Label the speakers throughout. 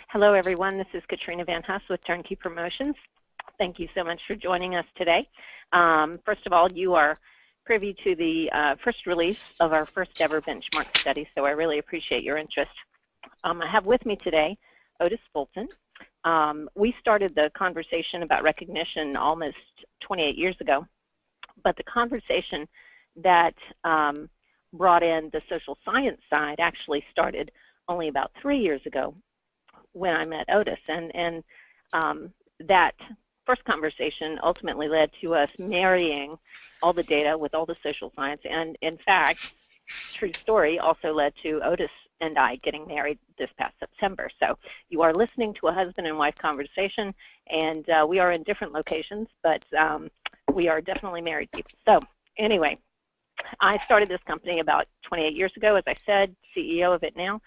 Speaker 1: Hello, everyone. This is Katrina Van Huss with Turnkey Promotions. Thank you so much for joining us today. First of all, you are privy to the first release of our first ever benchmark study, so I really appreciate your interest. I have with me today Otis Fulton. We started the conversation about recognition almost 28 years ago, but the conversation that brought in the social science side actually started only about 3 years ago when I met Otis, and that first conversation ultimately led to us marrying all the data with all the social science, and in fact, true story, also led to Otis and I getting married this past September. So you are listening to a husband and wife conversation, and we are in different locations, but we are definitely married people. So anyway, I started this company about 28 years ago, as I said, CEO of it now.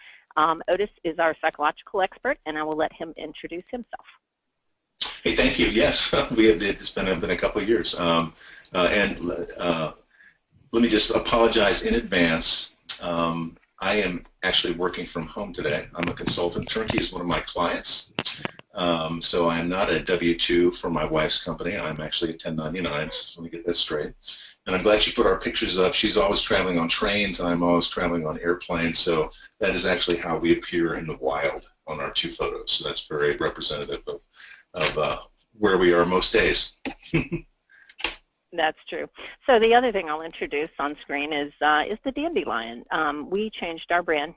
Speaker 1: Otis is our psychological expert, and I will let him introduce himself.
Speaker 2: Hey, thank you. Yes, it's been a couple of years. Let me just apologize in advance. I am actually working from home today. I'm a consultant. Turnkey is one of my clients. So I'm not a W-2 for my wife's company. I'm actually a 1099, so let me get that straight. And I'm glad she put our pictures up. She's always traveling on trains, and I'm always traveling on airplanes, so that is actually how we appear in the wild on our two photos. So that's very representative of where we are most days.
Speaker 1: That's true. So the other thing I'll introduce on screen is the dandelion. We changed our brand,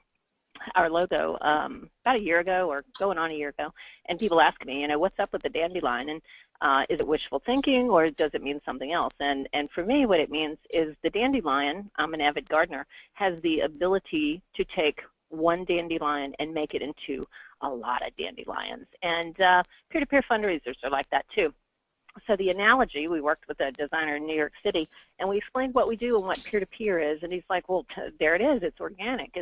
Speaker 1: our logo, about a year ago or going on a year ago, and people ask me, what's up with the dandelion, and is it wishful thinking or does it mean something else? And for me, what it means is the dandelion, I'm an avid gardener, has the ability to take one dandelion and make it into a lot of dandelions. And peer-to-peer fundraisers are like that too. So the analogy, we worked with a designer in New York City, and we explained what we do and what peer-to-peer is, and he's like, well, there it is, it's organic,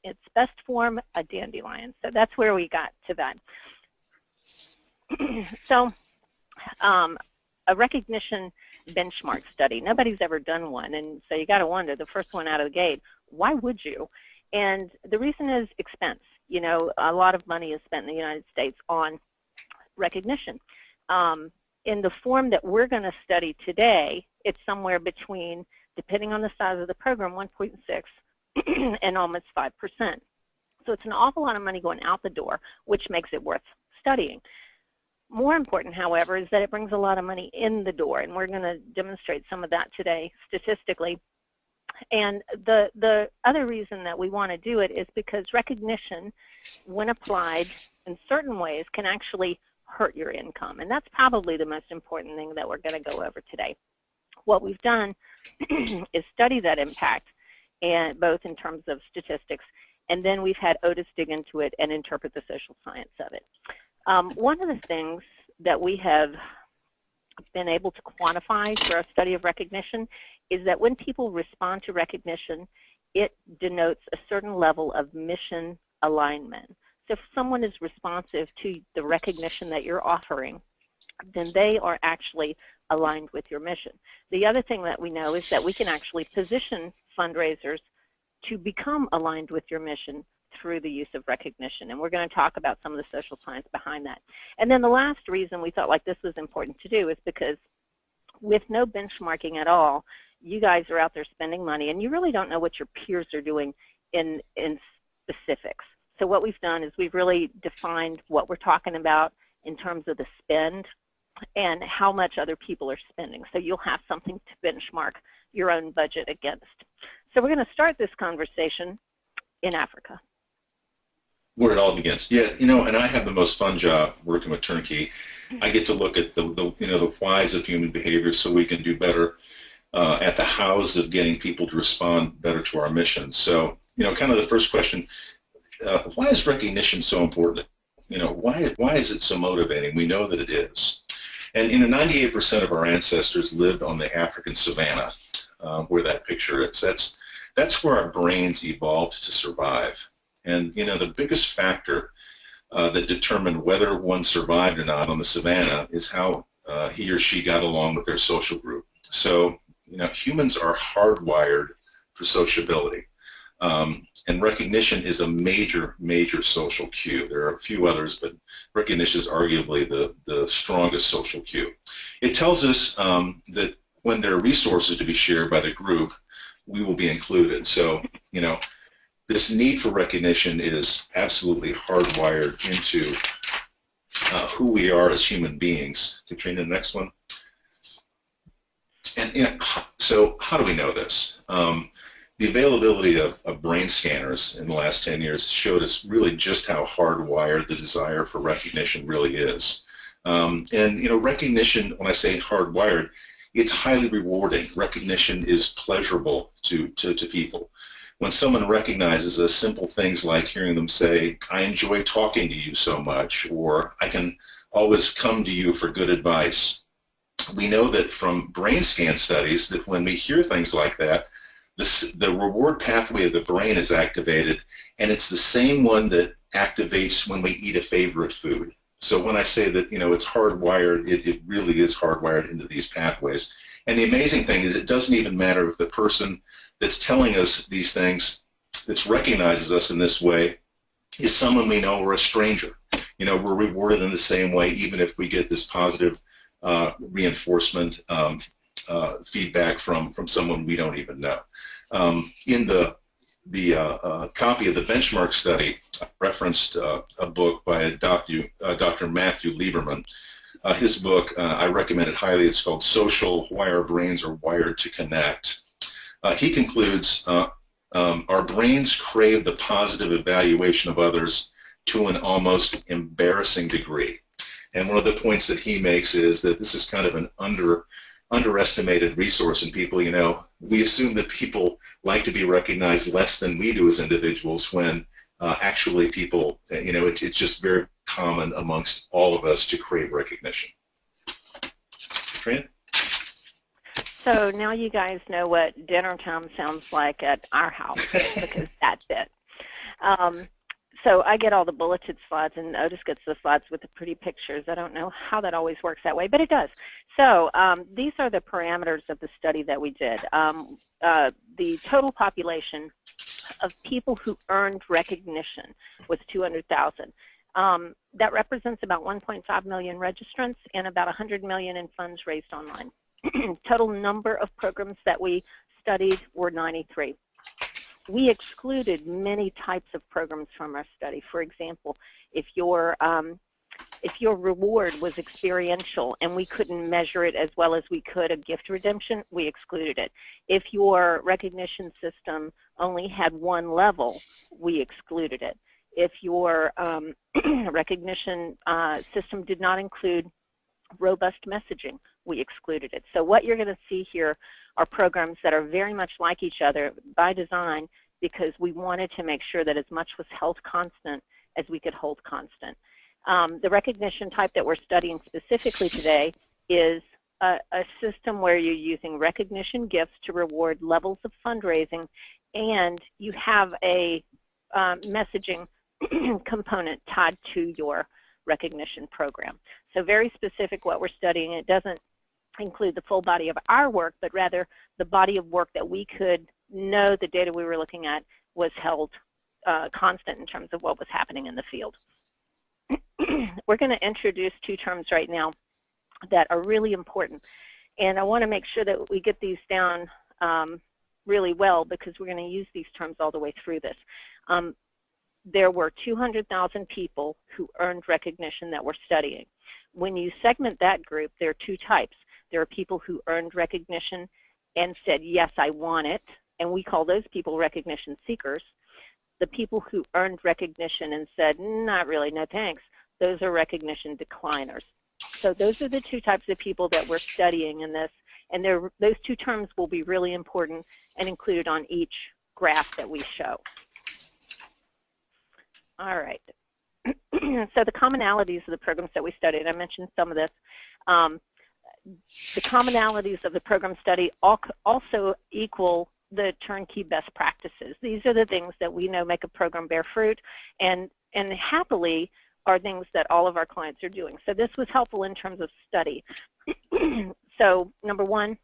Speaker 1: it's best form a dandelion. So that's where we got to that. So a recognition benchmark study, nobody's ever done one, and so you got to wonder, the first one out of the gate, why would you? And the reason is expense. A lot of money is spent in the United States on recognition. In the form that we're going to study today, it's somewhere between, depending on the size of the program, 1.6 and almost 5%. So it's an awful lot of money going out the door, which makes it worth studying. More important, however, is that it brings a lot of money in the door, and we're going to demonstrate some of that today statistically. And the other reason that we want to do it is because recognition, when applied in certain ways, can actually hurt your income. And that's probably the most important thing that we're going to go over today. What we've done is study that impact, and both in terms of statistics, and then we've had Otis dig into it and interpret the social science of it. One of the things that we have been able to quantify through our study of recognition is that when people respond to recognition, it denotes a certain level of mission alignment. So if someone is responsive to the recognition that you're offering, then they are actually aligned with your mission. The other thing that we know is that we can actually position fundraisers to become aligned with your mission through the use of recognition, and we're going to talk about some of the social science behind that. And then the last reason we felt like this was important to do is because with no benchmarking at all, you guys are out there spending money, and you really don't know what your peers are doing in specifics. So what we've done is we've really defined what we're talking about in terms of the spend and how much other people are spending. So you'll have something to benchmark your own budget against. So we're going to start this conversation in Africa.
Speaker 2: Where it all begins. Yeah, and I have the most fun job working with Turnkey. I get to look at the whys of human behavior so we can do better at the hows of getting people to respond better to our mission. So, kind of the first question, why is recognition so important? Why is it so motivating? We know that it is. And 98% of our ancestors lived on the African savanna, where that picture is. That's where our brains evolved to survive. And the biggest factor that determined whether one survived or not on the savanna is how he or she got along with their social group. So humans are hardwired for sociability. And recognition is a major, major social cue. There are a few others, but recognition is arguably the strongest social cue. It tells us that when there are resources to be shared by the group, we will be included. So, you know, this need for recognition is absolutely hardwired into who we are as human beings. Katrina, the next one. And you know, so how do we know this? The availability of brain scanners in the last 10 years showed us really just how hardwired the desire for recognition really is. And you know, recognition, when I say hardwired, it's highly rewarding. Recognition is pleasurable to people. When someone recognizes us, simple things like hearing them say, I enjoy talking to you so much, or I can always come to you for good advice. We know that from brain scan studies that when we hear things like that, the reward pathway of the brain is activated, and it's the same one that activates when we eat a favorite food. So when I say that, you know, it's hardwired, it really is hardwired into these pathways. And the amazing thing is it doesn't even matter if the person that's telling us these things, that recognizes us in this way, is someone we know or a stranger. You know, we're rewarded in the same way, even if we get this positive reinforcement feedback from someone we don't even know. In the copy of the benchmark study, I referenced a book by Dr. Matthew Lieberman. His book, I recommend it highly. It's called Social: Why Our Brains Are Wired to Connect. He concludes, our brains crave the positive evaluation of others to an almost embarrassing degree. And one of the points that he makes is that this is kind of an underestimated resource in people. You know, we assume that people like to be recognized less than we do as individuals, when actually people, you know, it's just very common amongst all of us to crave recognition. Katrina?
Speaker 1: So now you guys know what dinner time sounds like at our house, because that's it. So I get all the bulleted slides, and Otis gets the slides with the pretty pictures. I don't know how that always works that way, but it does. So these are the parameters of the study that we did. The total population of people who earned recognition was 200,000. That represents about 1.5 million registrants and about 100 million in funds raised online. Total number of programs that we studied were 93. We excluded many types of programs from our study. For example, if your reward was experiential and we couldn't measure it as well as we could a gift redemption, we excluded it. If your recognition system only had one level, we excluded it. If your recognition system did not include robust messaging, we excluded it. So what you're going to see here are programs that are very much like each other by design, because we wanted to make sure that as much was held constant as we could hold constant. The recognition type that we're studying specifically today is a system where you're using recognition gifts to reward levels of fundraising, and you have a messaging component tied to your recognition program. So very specific what we're studying. It doesn't include the full body of our work, but rather the body of work that we could know the data we were looking at was held constant in terms of what was happening in the field. We're going to introduce two terms right now that are really important, and I want to make sure that we get these down really well, because we're going to use these terms all the way through this. There were 200,000 people who earned recognition that we're studying. When you segment that group, there are two types. There are people who earned recognition and said, yes, I want it, and we call those people recognition seekers. The people who earned recognition and said, not really, no thanks, those are recognition decliners. So those are the two types of people that we're studying in this, and those two terms will be really important and included on each graph that we show. All right. So the commonalities of the programs that we studied, I mentioned some of this. The commonalities of the program study also equal the turnkey best practices. These are the things that we know make a program bear fruit, and happily are things that all of our clients are doing. So this was helpful in terms of study. So number one,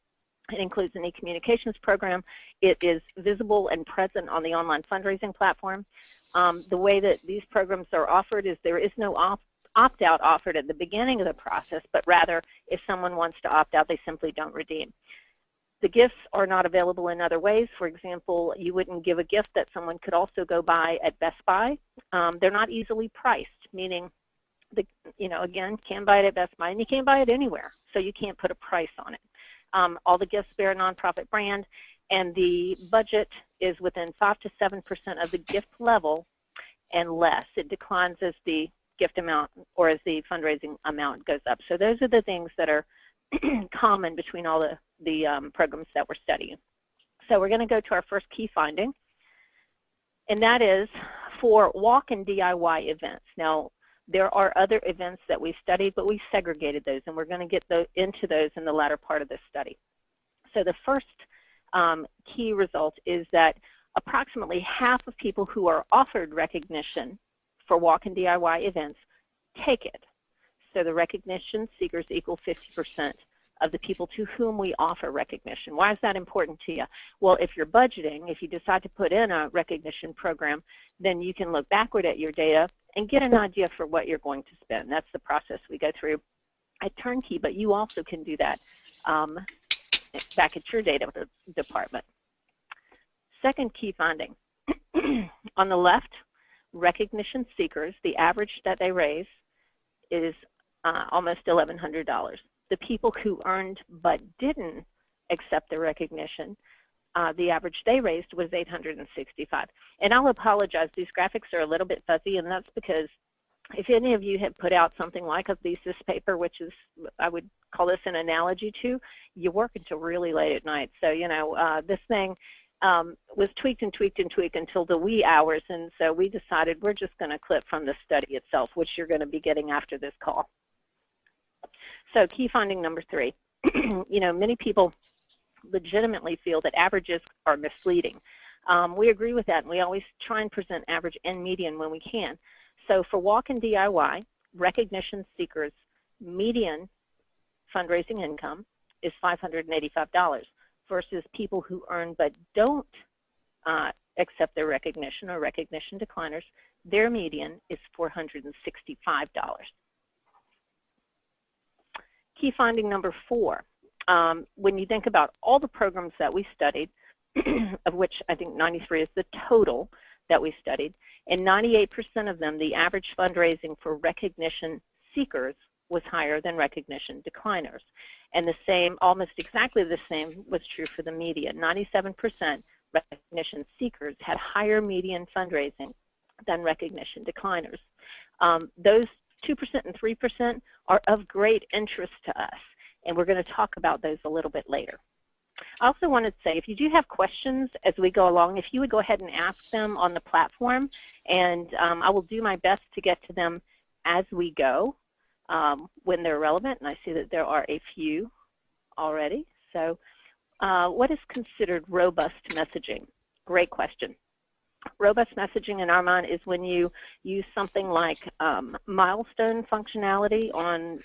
Speaker 1: It includes an e-communications program. It is visible and present on the online fundraising platform. The way that these programs are offered is there is no opt-out offered at the beginning of the process, but rather if someone wants to opt out, they simply don't redeem. The gifts are not available in other ways. For example, you wouldn't give a gift that someone could also go buy at Best Buy. They're not easily priced, meaning, again, can buy it at Best Buy, and you can't buy it anywhere, so you can't put a price on it. All the gifts bear a nonprofit brand, and the budget is within 5 to 7% of the gift level and less. It declines as the gift amount or as the fundraising amount goes up. So those are the things that are common between all the programs that we're studying. So we're going to go to our first key finding, and that is for walk-in DIY events. Now, there are other events that we studied, but we segregated those, and we're going to get into those in the latter part of this study. So the first key result is that approximately half of people who are offered recognition for walk-in DIY events take it. So the recognition seekers equal 50% of the people to whom we offer recognition. Why is that important to you? Well, if you're budgeting, if you decide to put in a recognition program, then you can look backward at your data and get an idea for what you're going to spend. That's the process we go through at Turnkey, but you also can do that back at your data department. Second key finding. On the left, recognition seekers, the average that they raise is almost $1,100. The people who earned but didn't accept the recognition, the average they raised was $865. And I'll apologize, these graphics are a little bit fuzzy, and that's because if any of you have put out something like a thesis paper, which is, I would call this an analogy to, you work until really late at night. So, this thing was tweaked and tweaked and tweaked until the wee hours, and so we decided we're just going to clip from the study itself, which you're going to be getting after this call. So key finding number 3, many people legitimately feel that averages are misleading. We agree with that, and we always try and present average and median when we can. So for walk-in DIY, recognition seekers' median fundraising income is $585 versus people who earn but don't accept their recognition or recognition decliners, their median is $465. Key finding number 4, when you think about all the programs that we studied, of which I think 93 is the total that we studied, and 98% of them, the average fundraising for recognition seekers was higher than recognition decliners. And the same, almost exactly the same, was true for the median. 97% recognition seekers had higher median fundraising than recognition decliners. Those 2% and 3% are of great interest to us, and we're going to talk about those a little bit later. I also wanted to say, if you do have questions as we go along, if you would go ahead and ask them on the platform, and I will do my best to get to them as we go when they're relevant, and I see that there are a few already. So what is considered robust messaging? Great question. Robust messaging in our mind is when you use something like milestone functionality on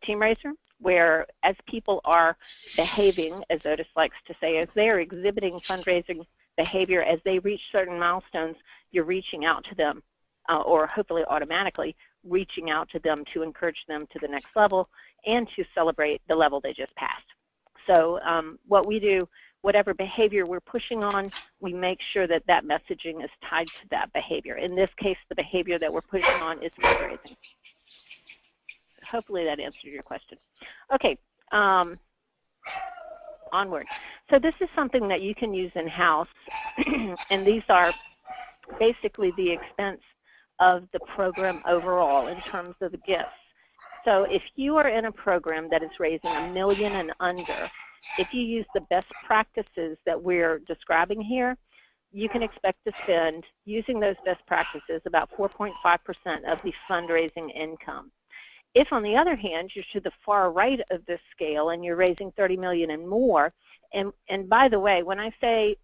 Speaker 1: TeamRaiser, where as people are behaving, as Otis likes to say, as they are exhibiting fundraising behavior, as they reach certain milestones, you're reaching out to them, or hopefully automatically reaching out to them to encourage them to the next level and to celebrate the level they just passed. So what we do, whatever behavior we're pushing on, we make sure that that messaging is tied to that behavior. In this case, the behavior that we're pushing on is fundraising. Hopefully that answered your question. Okay, onward. So this is something that you can use in-house, and these are basically the expense of the program overall in terms of the gifts. So if you are in a program that is raising $1 million and under, if you use the best practices that we're describing here, you can expect to spend, using those best practices, about 4.5% of the fundraising income. If, on the other hand, you're to the far right of this scale and you're raising $30 million and more, and by the way, when I say,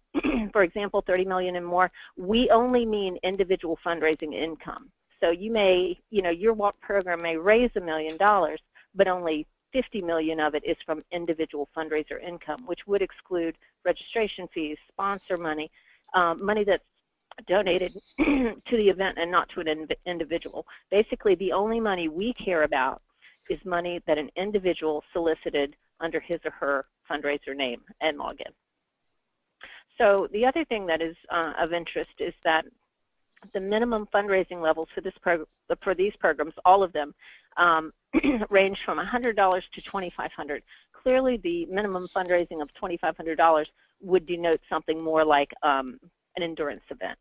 Speaker 1: for example, $30 million and more, we only mean individual fundraising income. So you may, your walk program may raise $1 million, but only $50 million of it is from individual fundraiser income, which would exclude registration fees, sponsor money, money that's donated to the event and not to an individual. Basically, the only money we care about is money that an individual solicited under his or her fundraiser name and login. So the other thing that is of interest is that the minimum fundraising levels for these programs, all of them, range from $100 to $2,500. Clearly, the minimum fundraising of $2,500 would denote something more like an endurance event.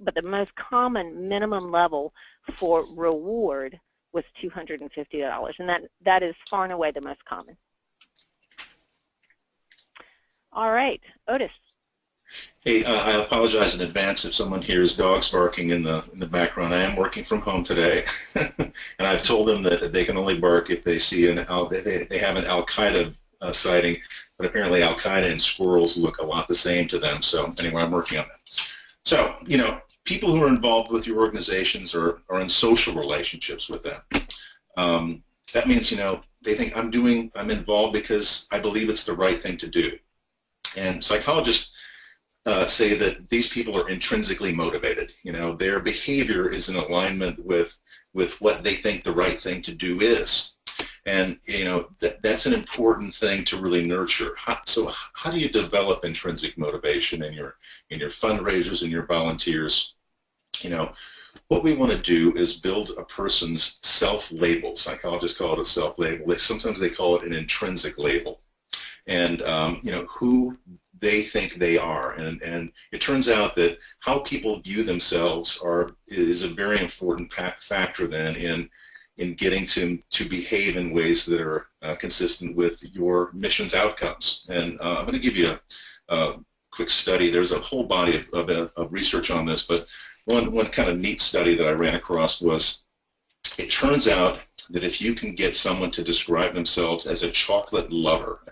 Speaker 1: But the most common minimum level for reward was $250, and that is far and away the most common. All right, Otis.
Speaker 2: Hey, I apologize in advance if someone hears dogs barking in the background. I am working from home today, and I've told them that they can only bark if they see they have an Al-Qaeda sighting, but apparently Al-Qaeda and squirrels look a lot the same to them. So anyway, I'm working on that. So, you know, people who are involved with your organizations are in social relationships with them. That means, you know, they think I'm involved because I believe it's the right thing to do. And psychologists say that these people are intrinsically motivated. You know, their behavior is in alignment with what they think the right thing to do is. And, you know, that's an important thing to really nurture. So how do you develop intrinsic motivation in your fundraisers and your volunteers? You know, what we want to do is build a person's self-label. Psychologists call it a self-label. Sometimes they call it an intrinsic label. And, you know, who they think they are. And it turns out that how people view themselves is a very important factor then in getting to behave in ways that are consistent with your mission's outcomes. And I'm going to give you a quick study. There's a whole body of research on this, but one kind of neat study that I ran across was it turns out that if you can get someone to describe themselves as a chocolate lover,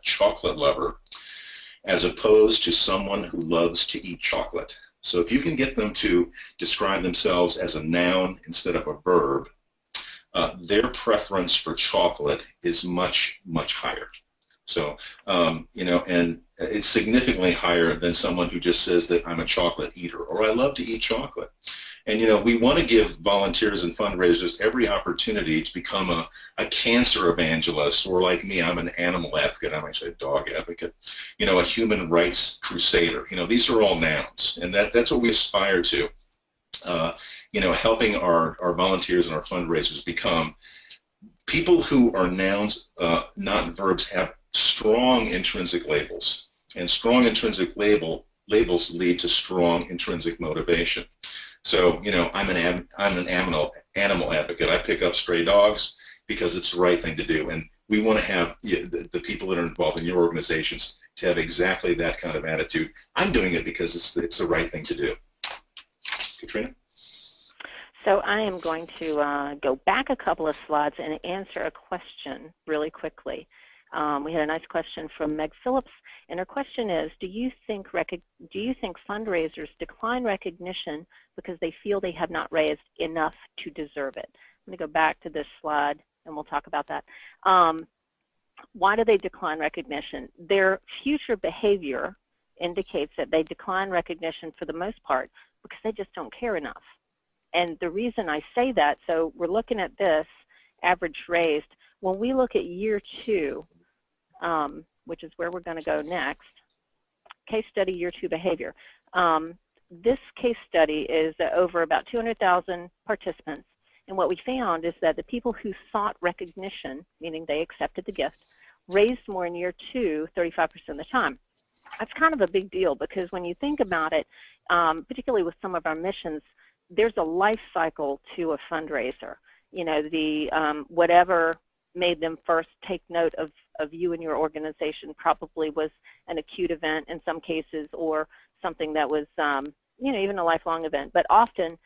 Speaker 2: as opposed to someone who loves to eat chocolate. So if you can get them to describe themselves as a noun instead of a verb, their preference for chocolate is much, much higher. So, you know, and it's significantly higher than someone who just says that I'm a chocolate eater or I love to eat chocolate. And, you know, we want to give volunteers and fundraisers every opportunity to become a cancer evangelist, or like me, I'm an animal advocate. I'm actually a dog advocate. You know, a human rights crusader. You know, these are all nouns, and that's what we aspire to. You know, helping our volunteers and our fundraisers become people who are nouns, not verbs, have strong intrinsic labels. And strong intrinsic labels lead to strong intrinsic motivation. So, you know, I'm an animal advocate. I pick up stray dogs because it's the right thing to do. And we want to have the people that are involved in your organizations to have exactly that kind of attitude. I'm doing it because it's the right thing to do. Katrina?
Speaker 1: So I am going to go back a couple of slides and answer a question really quickly. We had a nice question from Meg Phillips, and her question is, do you think fundraisers decline recognition because they feel they have not raised enough to deserve it? I'm going to go back to this slide, and we'll talk about that. Why do they decline recognition? Their future behavior indicates that they decline recognition for the most part because they just don't care enough. And the reason I say that, so we're looking at this, average raised. When we look at year 2, which is where we're going to go next, case study year 2 behavior. This case study is over about 200,000 participants, and what we found is that the people who sought recognition, meaning they accepted the gift, raised more in year 2 35% of the time. That's kind of a big deal because when you think about it, particularly with some of our missions, there's a life cycle to a fundraiser. You know, the whatever made them first take note of you and your organization probably was an acute event in some cases, or something that was, you know, even a lifelong event. But often,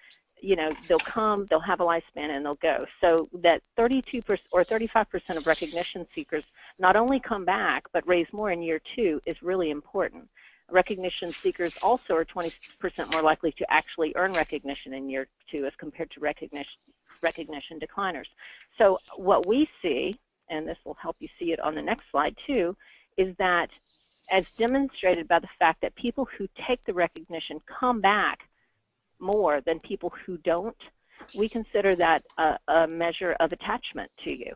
Speaker 1: you know, they'll come, they'll have a lifespan, and they'll go. So that 32% or 35% of recognition seekers not only come back but raise more in year 2 is really important. Recognition seekers also are 20% more likely to actually earn recognition in year 2 as compared to recognition decliners. So what we see, and this will help you see it on the next slide too, is that as demonstrated by the fact that people who take the recognition come back more than people who don't, we consider that a measure of attachment to you.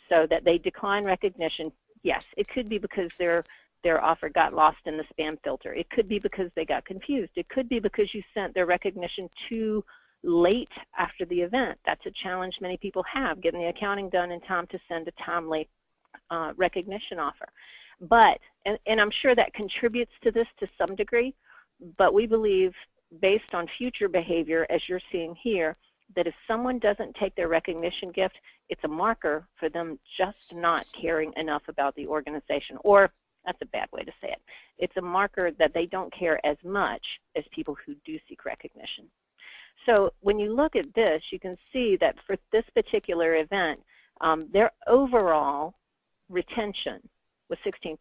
Speaker 1: So that they decline recognition, yes, it could be because their offer got lost in the spam filter. It could be because they got confused. It could be because you sent their recognition too late after the event. That's a challenge many people have, getting the accounting done in time to send a timely recognition offer. But, and I'm sure that contributes to this to some degree, but we believe, based on future behavior, as you're seeing here, that if someone doesn't take their recognition gift, it's a marker for them just not caring enough about the organization. Or, that's a bad way to say it, it's a marker that they don't care as much as people who do seek recognition. So when you look at this, you can see that for this particular event, their overall retention was 16%.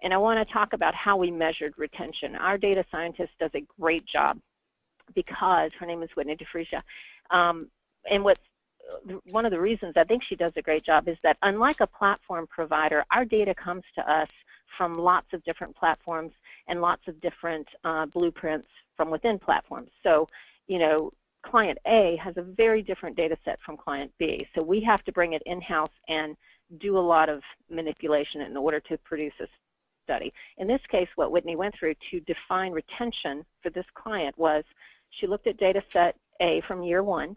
Speaker 1: And I want to talk about how we measured retention. Our data scientist does a great job because her name is Whitney DeFresia. And one of the reasons I think she does a great job is that unlike a platform provider, our data comes to us from lots of different platforms and lots of different blueprints from within platforms. So, you know, client A has a very different data set from client B. So we have to bring it in-house and do a lot of manipulation in order to produce a study. In this case, what Whitney went through to define retention for this client was she looked at data set A from year 1,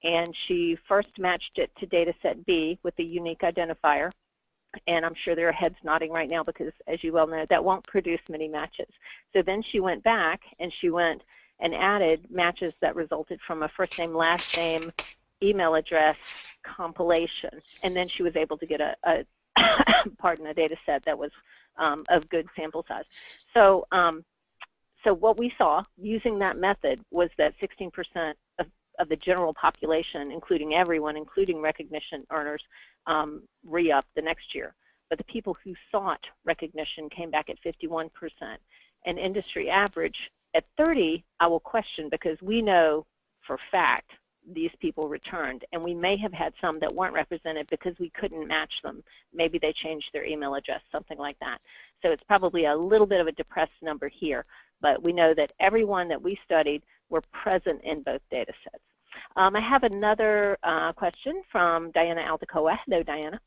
Speaker 1: and she first matched it to data set B with a unique identifier. And I'm sure there are heads nodding right now because, as you well know, that won't produce many matches. So then she went back and she went and added matches that resulted from a first name, last name, email address compilation. And then she was able to get a data set that was of good sample size. So, so what we saw using that method was that 16% of the general population, including everyone, including recognition earners, re-up the next year. But the people who sought recognition came back at 51%. And industry average at 30, I will question, because we know for fact these people returned, and we may have had some that weren't represented because we couldn't match them. Maybe they changed their email address, something like that. So it's probably a little bit of a depressed number here, but we know that everyone that we studied were present in both data sets. I have another question from Diana Aldecoa. Hello, Diana.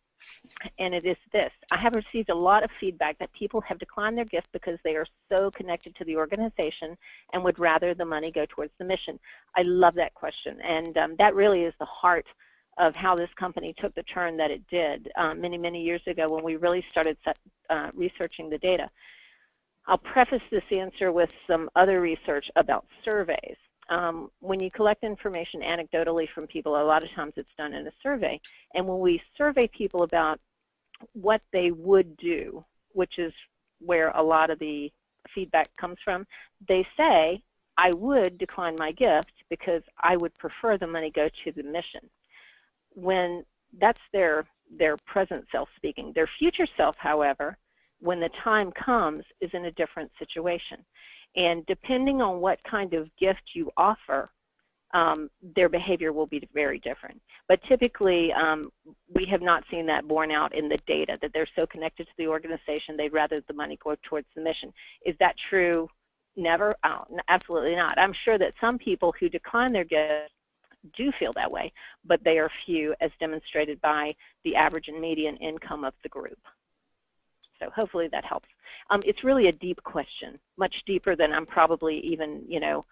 Speaker 1: And it is this: I have received a lot of feedback that people have declined their gift because they are so connected to the organization and would rather the money go towards the mission. I love that question, and that really is the heart of how this company took the turn that it did many, many years ago when we really started researching the data. I'll preface this answer with some other research about surveys. When you collect information anecdotally from people, a lot of times it's done in a survey. And when we survey people about what they would do, which is where a lot of the feedback comes from, they say, I would decline my gift because I would prefer the money go to the mission. When that's their present self speaking. Their future self, however, when the time comes, is in a different situation. And depending on what kind of gift you offer, their behavior will be very different. But typically, we have not seen that borne out in the data, that they're so connected to the organization, they'd rather the money go towards the mission. Is that true? Never? Oh, absolutely not. I'm sure that some people who decline their gift do feel that way, but they are few, as demonstrated by the average and median income of the group. So hopefully that helps. It's really a deep question, much deeper than I'm probably even, you know,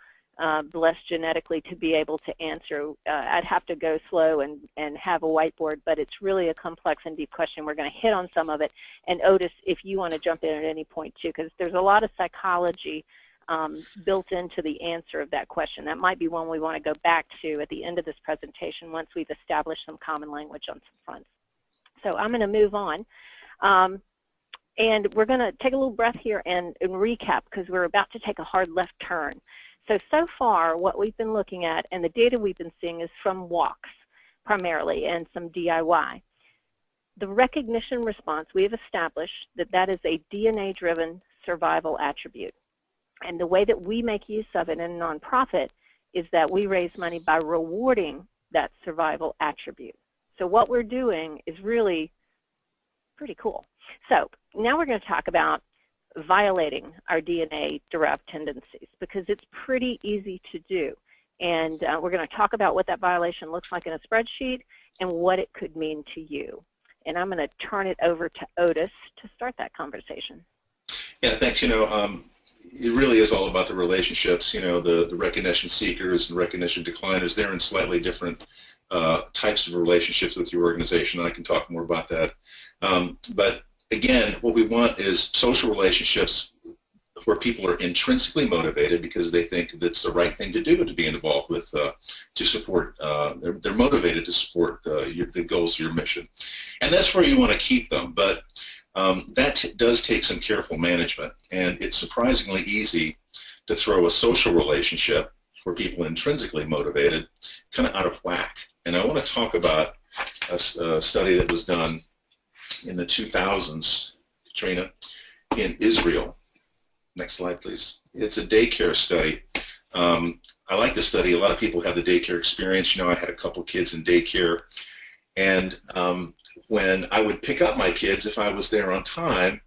Speaker 1: blessed genetically to be able to answer. I'd have to go slow and have a whiteboard, but it's really a complex and deep question. We're going to hit on some of it. And Otis, if you want to jump in at any point too, because there's a lot of psychology built into the answer of that question. That might be one we want to go back to at the end of this presentation once we've established some common language on some fronts. So I'm going to move on. And we're going to take a little breath here and recap, because we're about to take a hard left turn. So far, what we've been looking at and the data we've been seeing is from walks primarily and some DIY. The recognition response, we have established that that is a DNA-driven survival attribute. And the way that we make use of it in a nonprofit is that we raise money by rewarding that survival attribute. So what we're doing is really Pretty cool. So now we're going to talk about violating our DNA-derived tendencies, because it's pretty easy to do. And we're going to talk about what that violation looks like in a spreadsheet and what it could mean to you. And I'm going to turn it over to Otis to start that conversation.
Speaker 2: Yeah, thanks. It really is all about the relationships. The recognition seekers and recognition decliners, they're in slightly different types of relationships with your organization. I can talk more about that. But again, what we want is social relationships where people are intrinsically motivated because they think that's the right thing to do, to be involved with, to support, they're motivated to support the goals of your mission. And that's where you want to keep them. But that does take some careful management, and it's surprisingly easy to throw a social relationship where people are intrinsically motivated kind of out of whack. And I want to talk about a study that was done in the 2000s, Katrina, in Israel. Next slide, please. It's a daycare study. I like the study. A lot of people have the daycare experience. I had a couple kids in daycare, and when I would pick up my kids, if I was there on time,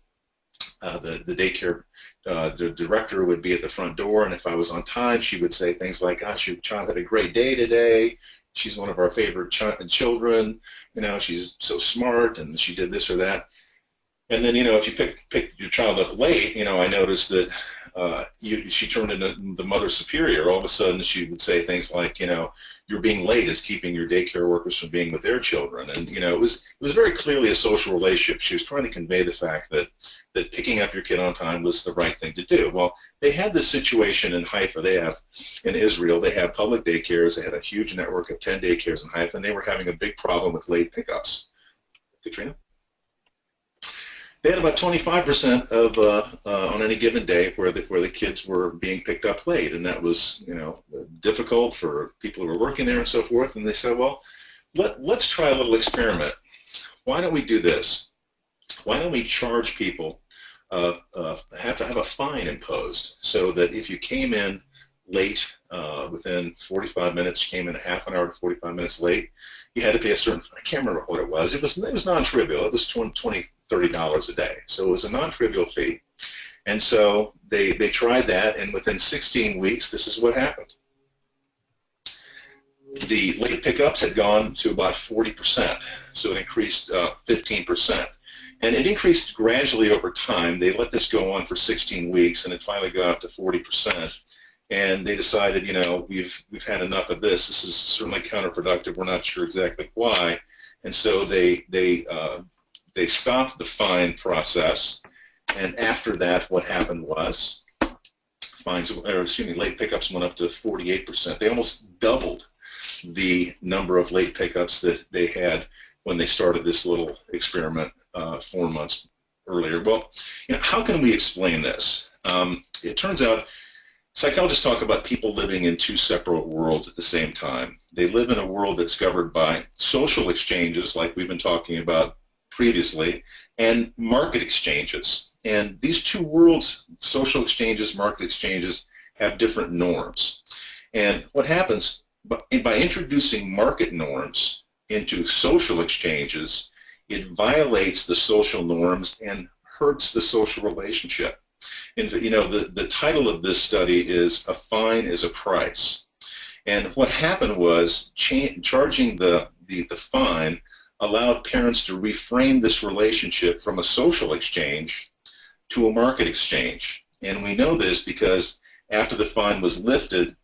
Speaker 2: the daycare the director would be at the front door, and if I was on time, she would say things like, "Gosh, your child had a great day today. She's one of our favorite children. She's so smart, and she did this or that." And then, if you pick your child up late, I noticed that she turned into the mother superior. All of a sudden, she would say things like, "You're being late is keeping your daycare workers from being with their children." And it was very clearly a social relationship. She was trying to convey the fact that picking up your kid on time was the right thing to do. Well, they had this situation in Haifa. In Israel, they have public daycares. They had a huge network of 10 daycares in Haifa, and they were having a big problem with late pickups. Katrina? They had about 25% of on any given day where the kids were being picked up late, and that was difficult for people who were working there and so forth. And they said, well, let's try a little experiment. Why don't we do this? Why don't we charge people have to have a fine imposed, so that if you came in late within 45 minutes, you came in a half an hour to 45 minutes late, you had to pay a certain, I can't remember what it was. It was non-trivial. It was $20, $30 a day. So it was a non-trivial fee. And so they tried that, and within 16 weeks, this is what happened. The late pickups had gone to about 40%, so it increased 15%. And it increased gradually over time. They let this go on for 16 weeks, and it finally got up to 40%. And they decided, we've had enough of this. This is certainly counterproductive. We're not sure exactly why. And so they stopped the fine process. And after that, what happened was late pickups went up to 48%. They almost doubled the number of late pickups that they had when they started this little experiment 4 months earlier. Well, how can we explain this? It turns out psychologists talk about people living in two separate worlds at the same time. They live in a world that's governed by social exchanges, like we've been talking about previously, and market exchanges. And these two worlds, social exchanges, market exchanges, have different norms. And what happens, by introducing market norms into social exchanges, it violates the social norms and hurts the social relationship. And the title of this study is "A Fine is a Price." And what happened was charging the fine allowed parents to reframe this relationship from a social exchange to a market exchange. And we know this because after the fine was lifted,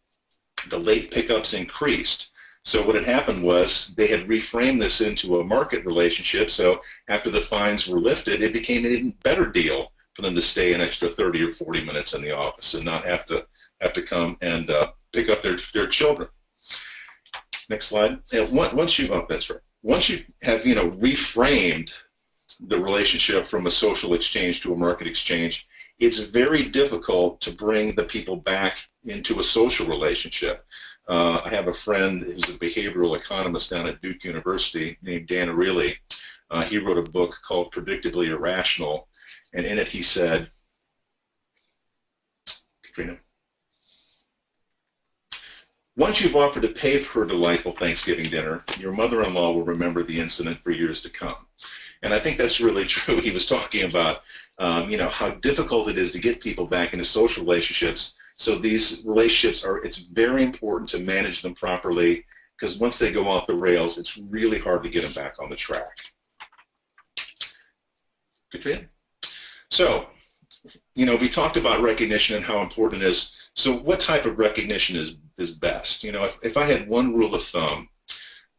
Speaker 2: the late pickups increased. So what had happened was they had reframed this into a market relationship. So after the fines were lifted, it became an even better deal for them to stay an extra 30 or 40 minutes in the office and not have to come and pick up their children. Next slide. Once you have reframed the relationship from a social exchange to a market exchange, it's very difficult to bring the people back into a social relationship. I have a friend who's a behavioral economist down at Duke University named Dan Ariely. He wrote a book called Predictably Irrational, and in it he said, Katrina, once you've offered to pay for her delightful Thanksgiving dinner, your mother-in-law will remember the incident for years to come. And I think that's really true. He was talking about, how difficult it is to get people back into social relationships. So these relationships it's very important to manage them properly, because once they go off the rails, it's really hard to get them back on the track. Katrina? So, we talked about recognition and how important it is. So what type of recognition is best? If I had one rule of thumb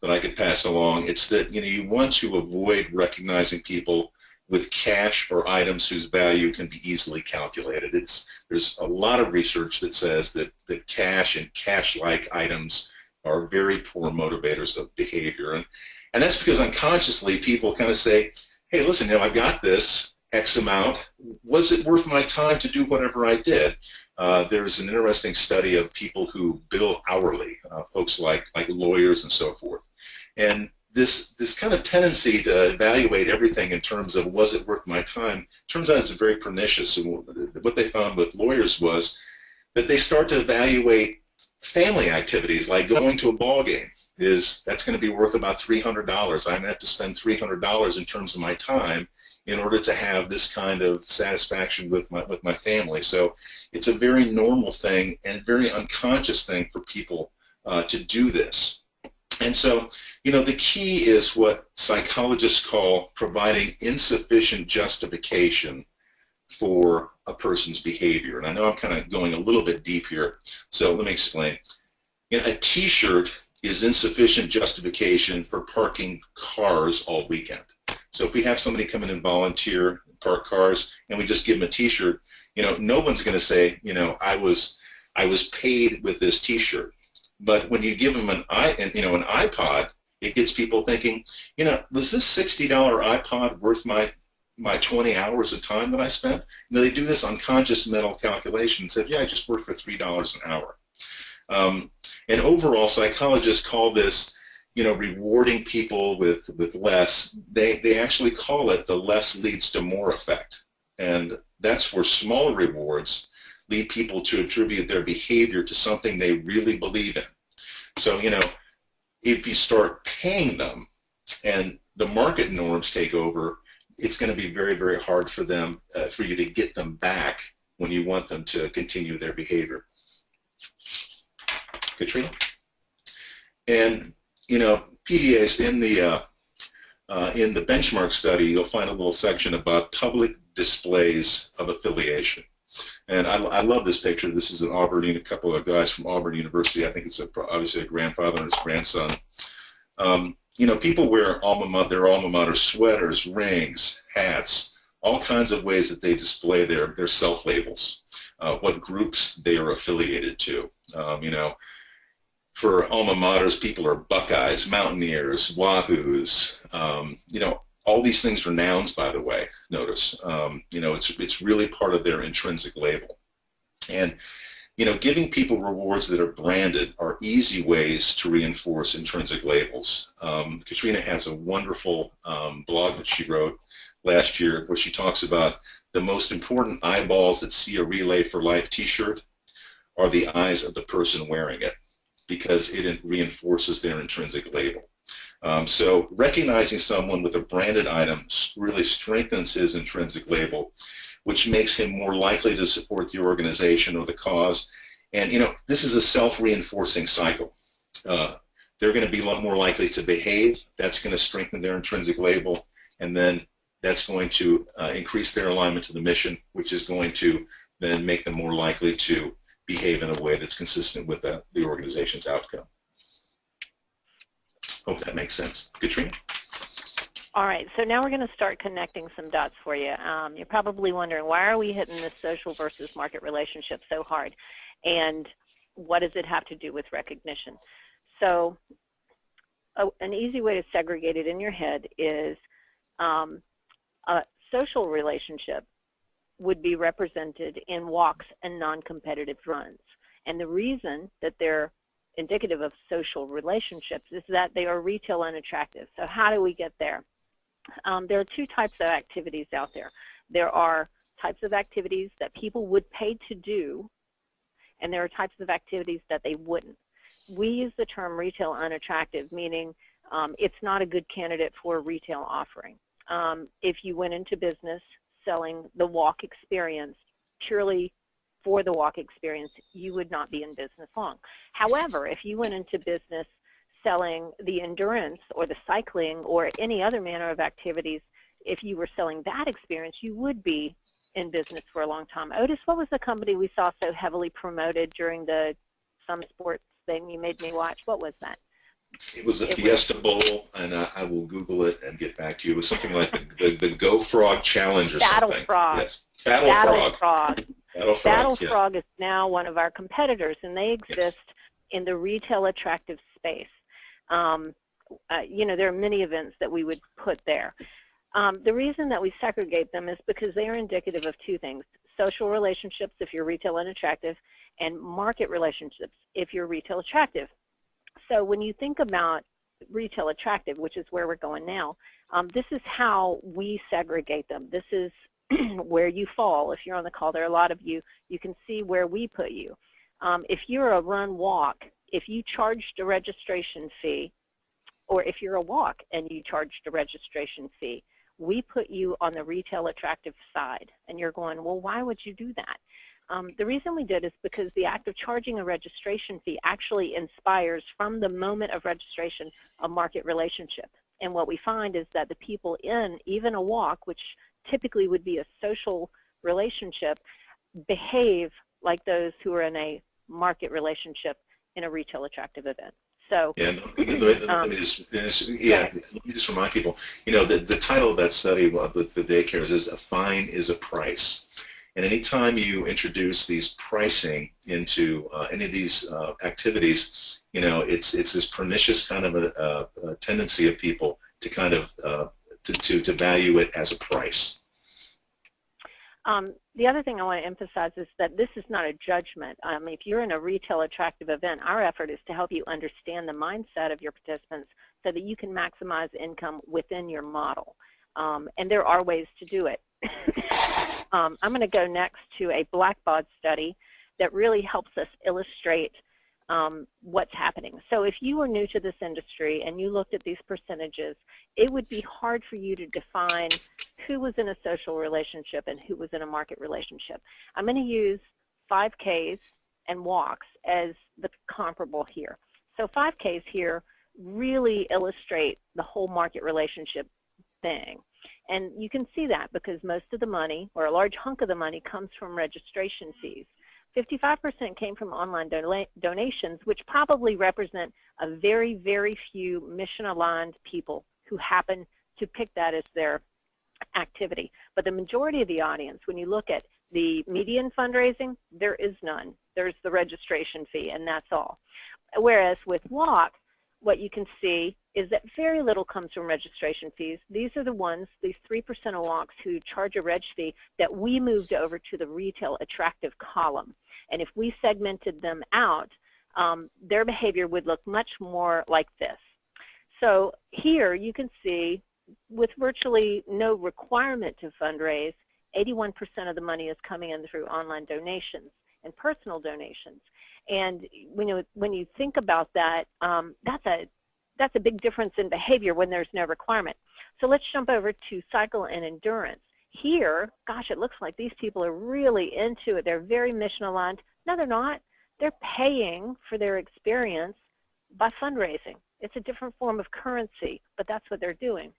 Speaker 2: that I could pass along, it's that you want to avoid recognizing people with cash or items whose value can be easily calculated. There's a lot of research that says that cash and cash-like items are very poor motivators of behavior, and that's because unconsciously people kind of say, hey, listen, I've got this X amount. Was it worth my time to do whatever I did? There's an interesting study of people who bill hourly, folks like lawyers and so forth. And this kind of tendency to evaluate everything in terms of was it worth my time turns out it's very pernicious. And what they found with lawyers was that they start to evaluate family activities like going to a ball game. That's going to be worth about $300. I'm going to have to spend $300 in terms of my time in order to have this kind of satisfaction with my family. So it's a very normal thing and very unconscious thing for people to do this. And so, the key is what psychologists call providing insufficient justification for a person's behavior. And I know I'm kind of going a little bit deep here, so let me explain. A T-shirt is insufficient justification for parking cars all weekend. So if we have somebody come in and volunteer, park cars, and we just give them a T-shirt, no one's going to say, I was paid with this T-shirt. But when you give them an iPod, it gets people thinking, was this $60 iPod worth my 20 hours of time that I spent? They do this unconscious mental calculation and said, yeah, I just worked for $3 an hour. And overall, psychologists call this, rewarding people with less. They actually call it the less leads to more effect. And that's where smaller rewards lead people to attribute their behavior to something they really believe in. So, if you start paying them and the market norms take over, it's going to be very, very hard for them, for you to get them back when you want them to continue their behavior. Katrina? And, PDAs in the benchmark study, you'll find a little section about public displays of affiliation. And I love this picture. This is a couple of guys from Auburn University. I think it's obviously a grandfather and his grandson. People wear their alma mater sweaters, rings, hats, all kinds of ways that they display their self-labels, what groups they are affiliated to. For alma maters, people are Buckeyes, Mountaineers, Wahoos. All these things are nouns, by the way, notice. It's really part of their intrinsic label. And, giving people rewards that are branded are easy ways to reinforce intrinsic labels. Katrina has a wonderful blog that she wrote last year where she talks about the most important eyeballs that see a Relay for Life t-shirt are the eyes of the person wearing it, because it reinforces their intrinsic label. So recognizing someone with a branded item really strengthens his intrinsic label, which makes him more likely to support the organization or the cause. And this is a self-reinforcing cycle. They're going to be a lot more likely to behave. That's going to strengthen their intrinsic label, and then that's going to increase their alignment to the mission, which is going to then make them more likely to behave in a way that's consistent with the organization's outcome. Hope that makes sense. Katrina?
Speaker 1: All right, so now we're going to start connecting some dots for you. You're probably wondering, why are we hitting this social versus market relationship so hard? And what does it have to do with recognition? So an easy way to segregate it in your head is a social relationship would be represented in walks and non-competitive runs. And the reason that they're indicative of social relationships is that they are retail unattractive. So how do we get there? There are two types of activities out there. There are types of activities that people would pay to do, and there are types of activities that they wouldn't. We use the term retail unattractive, meaning it's not a good candidate for a retail offering. If you went into business selling the walk experience purely for the walk experience, you would not be in business long. However, if you went into business selling the endurance or the cycling or any other manner of activities, if you were selling that experience, you would be in business for a long time. Otis, what was the company we saw so heavily promoted during the some sports thing you made me watch? What was that?
Speaker 2: It was the Fiesta Bowl, and I will Google it and get back to you. It was something like the Go Frog Challenge or
Speaker 1: Battle
Speaker 2: something.
Speaker 1: Frog.
Speaker 2: Yes.
Speaker 1: Battle Frog. Battle
Speaker 2: yes.
Speaker 1: Frog is now one of our competitors, and they exist in the retail attractive space. You know, there are many events that we would put there. The reason that we segregate them is because they are indicative of two things: social relationships if you're retail unattractive, and market relationships if you're retail attractive. So when you think about retail attractive, which is where we're going now, this is how we segregate them. This is where you fall. If you're on the call, there are a lot of you. You can see where we put you. If you're a run walk, if you charged a registration fee, or if you're a walk and you charged a registration fee, we put you on the retail attractive side. And you're going, well, why would you do that? The reason we did is because the act of charging a registration fee actually inspires, from the moment of registration, a market relationship. And what we find is that the people in even a walk, which typically would be a social relationship, behave like those who are in a market relationship in a retail attractive event. So,
Speaker 2: let me just remind people, you know, the title of that study with the daycares is "A Fine is a Price." And anytime you introduce these pricing into any of these activities, you know, it's this pernicious kind of a tendency of people to kind of to value it as a price.
Speaker 1: The other thing I want to emphasize is that this is not a judgment. If you're in a retail attractive event, our effort is to help you understand the mindset of your participants so that you can maximize income within your model. And there are ways to do it. I'm going to go next to a Blackbaud study that really helps us illustrate what's happening. So if you were new to this industry and you looked at these percentages, it would be hard for you to define who was in a social relationship and who was in a market relationship. I'm going to use 5Ks and walks as the comparable here. So 5Ks here really illustrate the whole market relationship thing. And you can see that because most of the money, or a large hunk of the money, comes from registration fees. 55% came from online donations, which probably represent a very, very few mission-aligned people who happen to pick that as their activity. But the majority of the audience, when you look at the median fundraising, there is none. There's the registration fee, and that's all. Whereas with walk, what you can see is that very little comes from registration fees. These are the ones, these 3% of walks who charge a reg fee, that we moved over to the retail attractive column. And if we segmented them out, their behavior would look much more like this. So here you can see, with virtually no requirement to fundraise, 81% of the money is coming in through online donations and personal donations. And when you think about that, that's a big difference in behavior when there's no requirement. So let's jump over to cycle and endurance. Here, gosh, it looks like these people are really into it. They're very mission aligned. No, they're not. They're paying for their experience by fundraising. It's a different form of currency, but that's what they're doing.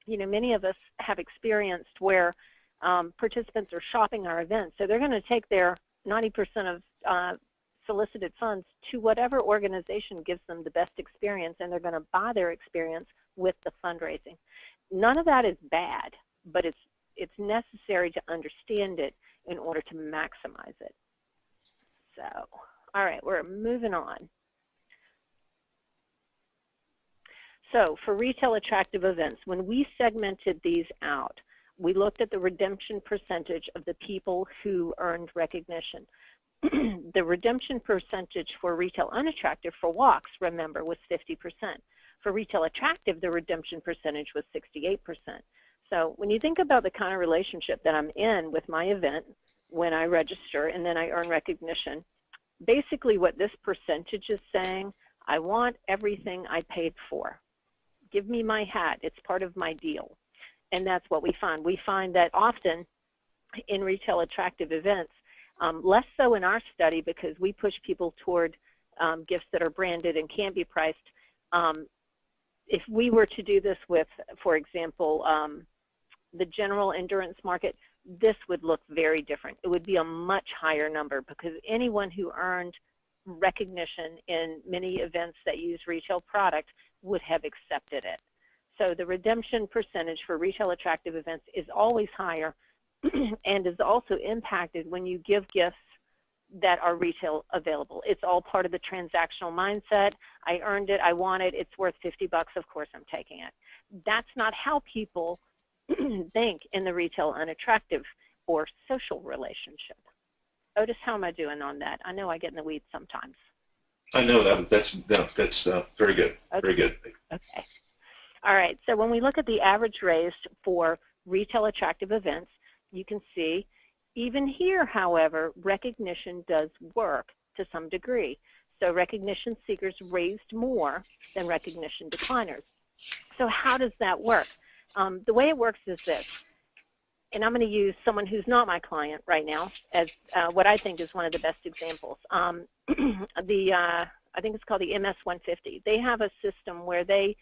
Speaker 1: You know, many of us have experienced where participants are shopping our events. So they're going to take their 90% of solicited funds to whatever organization gives them the best experience, and they're going to buy their experience with the fundraising. None of that is bad, but it's necessary to understand it in order to maximize it. So, all right, we're moving on. So for retail attractive events, when we segmented these out, we looked at the redemption percentage of the people who earned recognition. The redemption percentage for retail unattractive for walks, remember, was 50%. For retail attractive, the redemption percentage was 68%. So when you think about the kind of relationship that I'm in with my event when I register and then I earn recognition, basically what this percentage is saying, I want everything I paid for. Give me my hat. It's part of my deal. And that's what we find. We find that often in retail attractive events, less so in our study because we push people toward gifts that are branded and can be priced. If we were to do this with, for example, the general endurance market, this would look very different. It would be a much higher number because anyone who earned recognition in many events that use retail product would have accepted it. So the redemption percentage for retail attractive events is always higher and is also impacted when you give gifts that are retail available. It's all part of the transactional mindset. I earned it, I want it, it's worth 50 bucks, of course I'm taking it. That's not how people think in the retail unattractive or social relationship. Otis, how am I doing on that? I know I get in the weeds sometimes.
Speaker 2: I know that's very good.
Speaker 1: Okay.
Speaker 2: Very good.
Speaker 1: Okay. All right. So when we look at the average raised for retail attractive events, you can see even here, however, recognition does work to some degree. So recognition seekers raised more than recognition decliners. So how does that work? The way it works is this, and I'm going to use someone who's not my client right now as what I think is one of the best examples. I think it's called the MS-150. They have a system where they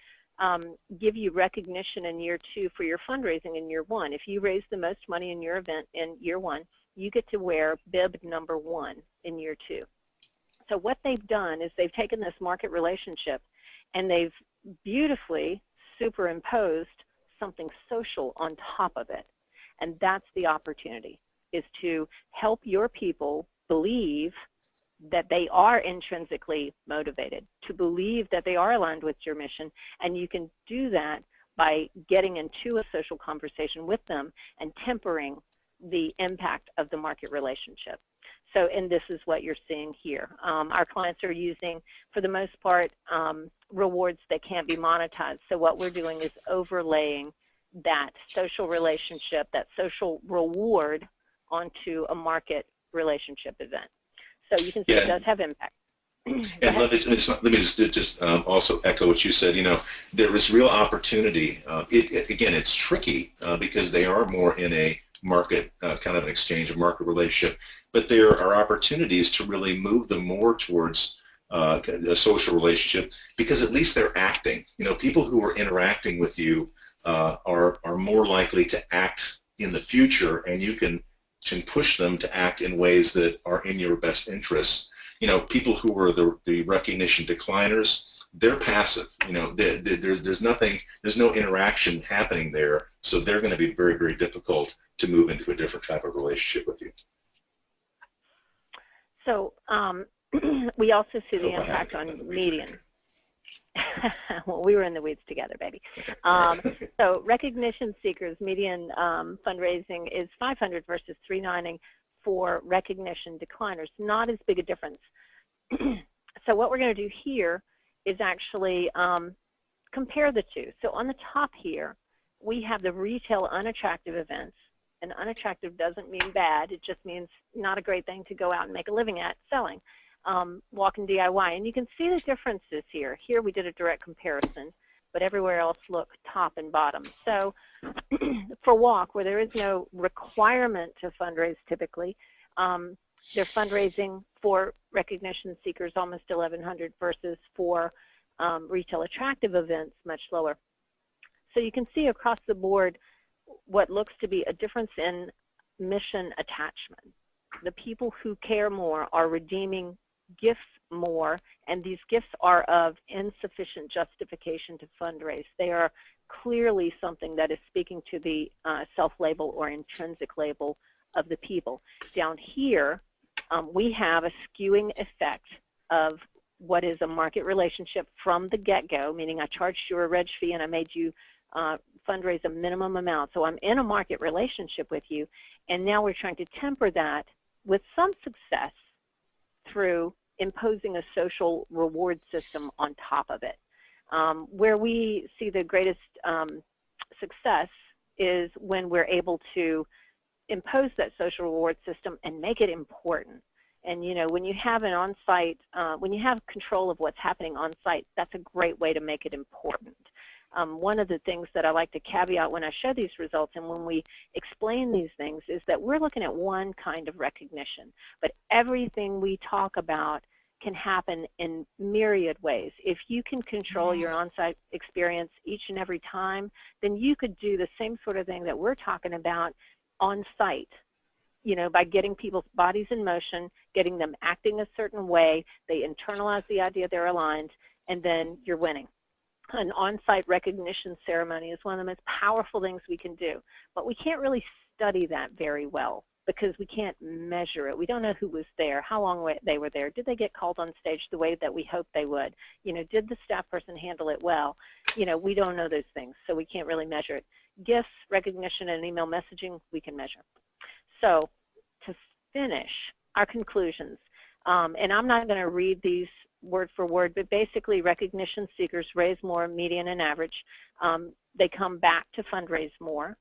Speaker 1: give you recognition in year 2 for your fundraising in year 1. If you raise the most money in your event in year 1, you get to wear bib number 1 in year 2. So what they've done is they've taken this market relationship and they've beautifully superimposed something social on top of it. And that's the opportunity, is to help your people believe that they are intrinsically motivated, to believe that they are aligned with your mission, and you can do that by getting into a social conversation with them and tempering the impact of the market relationship. So, and this is what you're seeing here. Our clients are using, for the most part, rewards that can't be monetized. So what we're doing is overlaying that social relationship, that social reward onto a market relationship event. So you can see it does have impact.
Speaker 2: And let me just also echo what you said. You know, there is real opportunity. Again, it's tricky because they are more in a market, kind of an exchange, a market relationship, but there are opportunities to really move them more towards a social relationship because at least they're acting. You know, people who are interacting with you are more likely to act in the future, and you can push them to act in ways that are in your best interests. You know, people who are the recognition decliners, they're passive. You know, there's no interaction happening there, so they're going to be very, very difficult to move into a different type of relationship with you.
Speaker 1: So we also see the impact on median. Well, we were in the weeds together, baby. So recognition seekers, median fundraising is $500 versus $390 for recognition decliners. Not as big a difference. So what we're going to do here is actually compare the two. So on the top here, we have the retail unattractive events. And unattractive doesn't mean bad. It just means not a great thing to go out and make a living at selling. Walk and DIY. And you can see the differences here. Here we did a direct comparison, but everywhere else look top and bottom. So for Walk, where there is no requirement to fundraise typically, they're fundraising for recognition seekers almost $1,100 versus for retail attractive events much lower. So you can see across the board what looks to be a difference in mission attachment. The people who care more are redeeming gifts more, and these gifts are of insufficient justification to fundraise. They are clearly something that is speaking to the self-label or intrinsic label of the people. Down here, we have a skewing effect of what is a market relationship from the get-go, meaning I charged you a reg fee and I made you fundraise a minimum amount. So I'm in a market relationship with you, and now we're trying to temper that with some success through imposing a social reward system on top of it. Where we see the greatest success is when we're able to impose that social reward system and make it important. And you know, when you have an on-site, when you have control of what's happening on-site, that's a great way to make it important. One of the things that I like to caveat when I show these results and when we explain these things is that we're looking at one kind of recognition, but everything we talk about can happen in myriad ways. If you can control your on-site experience each and every time, then you could do the same sort of thing that we're talking about on-site, by getting people's bodies in motion, getting them acting a certain way, they internalize the idea they're aligned, and then you're winning. An on-site recognition ceremony is one of the most powerful things we can do, but we can't really study that very well because we can't measure it. We don't know who was there, how long they were there, did they get called on stage the way that we hoped they would, did the staff person handle it well? We don't know those things, so we can't really measure it. Gifts, recognition, and email messaging, we can measure. So to finish our conclusions, and I'm not going to read these word for word, but basically recognition seekers raise more median and average. They come back to fundraise more.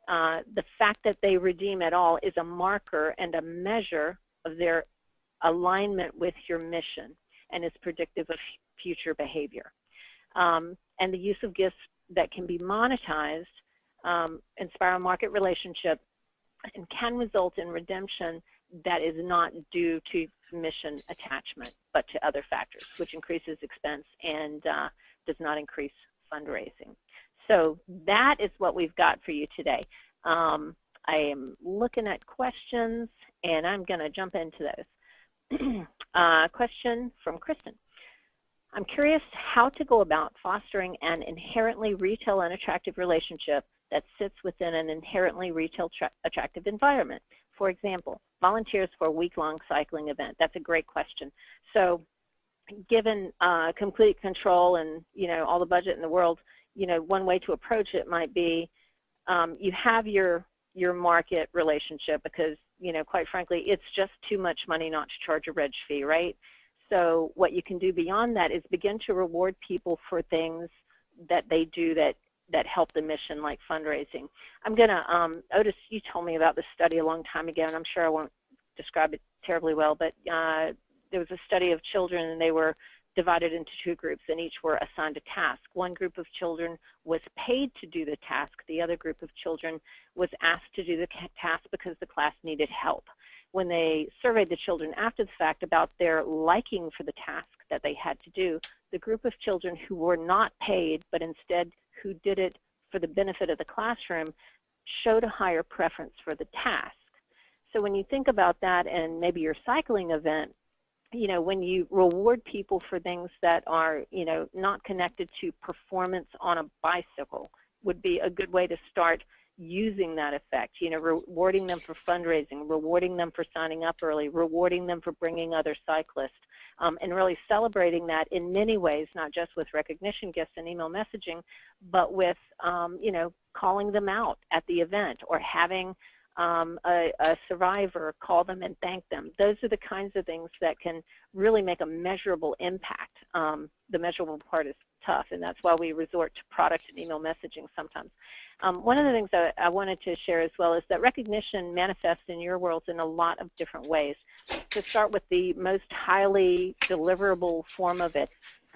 Speaker 1: The fact that they redeem at all is a marker and a measure of their alignment with your mission and is predictive of future behavior. And the use of gifts that can be monetized inspire a market relationship and can result in redemption that is not due to mission attachment, but to other factors, which increases expense and does not increase fundraising. So that is what we've got for you today. I am looking at questions, and I'm going to jump into those. Question from Kristen. I'm curious how to go about fostering an inherently retail unattractive relationship that sits within an inherently retail attractive environment. For example, volunteers for a week-long cycling event. That's a great question. So given complete control and all the budget in the world, one way to approach it might be you have your market relationship because quite frankly it's just too much money not to charge a reg fee, right? So what you can do beyond that is begin to reward people for things that they do that help the mission, like fundraising. I'm going to, Otis, you told me about this study a long time ago, and I'm sure I won't describe it terribly well, but there was a study of children, and they were divided into two groups, and each were assigned a task. One group of children was paid to do the task. The other group of children was asked to do the task because the class needed help. When they surveyed the children after the fact about their liking for the task that they had to do, the group of children who were not paid, but instead who did it for the benefit of the classroom, showed a higher preference for the task. So when you think about that and maybe your cycling event, when you reward people for things that are, not connected to performance on a bicycle would be a good way to start using that effect, rewarding them for fundraising, rewarding them for signing up early, rewarding them for bringing other cyclists, and really celebrating that in many ways, not just with recognition gifts and email messaging, but with, calling them out at the event or having a survivor call them and thank them. Those are the kinds of things that can really make a measurable impact. The measurable part is tough, and that's why we resort to product and email messaging sometimes. One of the things that I wanted to share as well is that recognition manifests in your world in a lot of different ways. To start with the most highly deliverable form of it,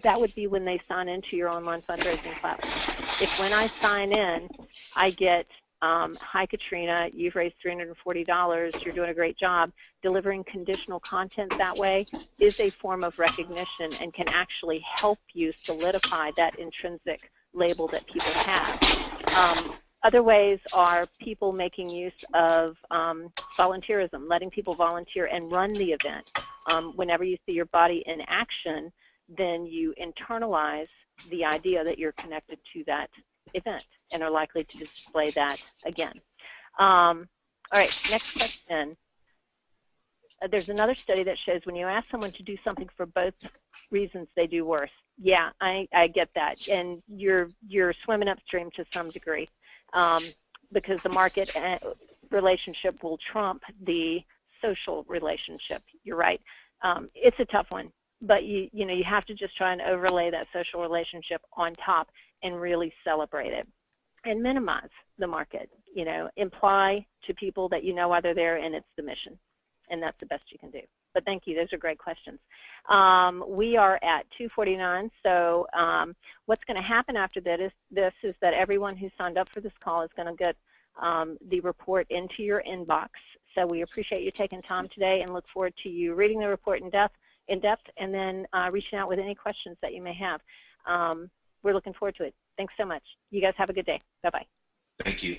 Speaker 1: that would be when they sign into your online fundraising platform. If when I sign in, I get, hi Katrina, you've raised $340, you're doing a great job, delivering conditional content that way is a form of recognition and can actually help you solidify that intrinsic label that people have. Other ways are people making use of volunteerism, letting people volunteer and run the event. Whenever you see your body in action, then you internalize the idea that you're connected to that event and are likely to display that again. All right, next question. There's another study that shows when you ask someone to do something for both reasons, they do worse. Yeah, I get that, and you're swimming upstream to some degree because the market relationship will trump the social relationship. You're right. It's a tough one, but you have to just try and overlay that social relationship on top and really celebrate it and minimize the market. Imply to people that why they're there and it's the mission, and that's the best you can do. but thank you. Those are great questions. We are at 2:49, so what's going to happen after this is that everyone who signed up for this call is going to get the report into your inbox. So we appreciate you taking time today and look forward to you reading the report in depth and then reaching out with any questions that you may have. We're looking forward to it. Thanks so much. You guys have a good day. Bye-bye.
Speaker 2: Thank you.